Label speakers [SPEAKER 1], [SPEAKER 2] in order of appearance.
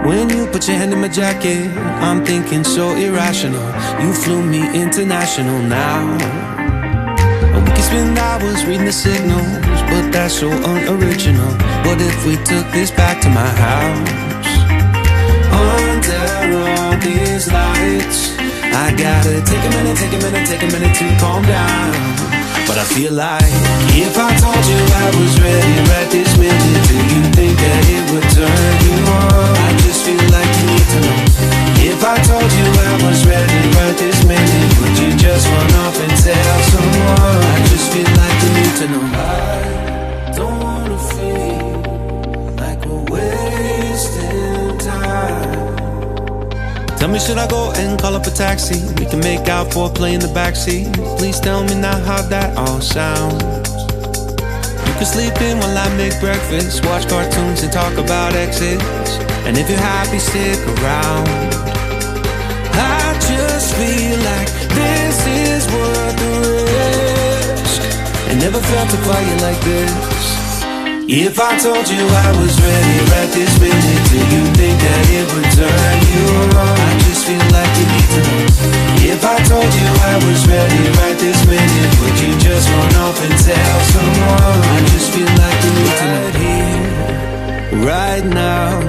[SPEAKER 1] When you put your hand in my jacket, I'm thinking so irrational. You flew me international now. We can spend hours reading the signals, but that's so unoriginal. What if we took this back to my house? Under all these lights, I gotta take a minute to calm down. But I feel like if I told you I was ready right this minute, do you think that it would turn you on? I just feel like you need to know. If I told you I was ready right this minute, would you just run off and tell someone? I just feel like you need to know. I don't wanna feel like we're wasting time. Tell me, should I go and call up a taxi? We can make out for a play in the backseat. Please tell me now how that all sounds. You can sleep in while I make breakfast, watch cartoons and talk about exits. And if you're happy, stick around. I just feel like this is worth the risk. I never felt a quiet like this. If I told you I was ready right this minute, do you think that it would turn you on? I just feel like you need to know. If I told you I was ready right this minute, would you just run off and tell someone? I just feel like you need to know. Right here, right now,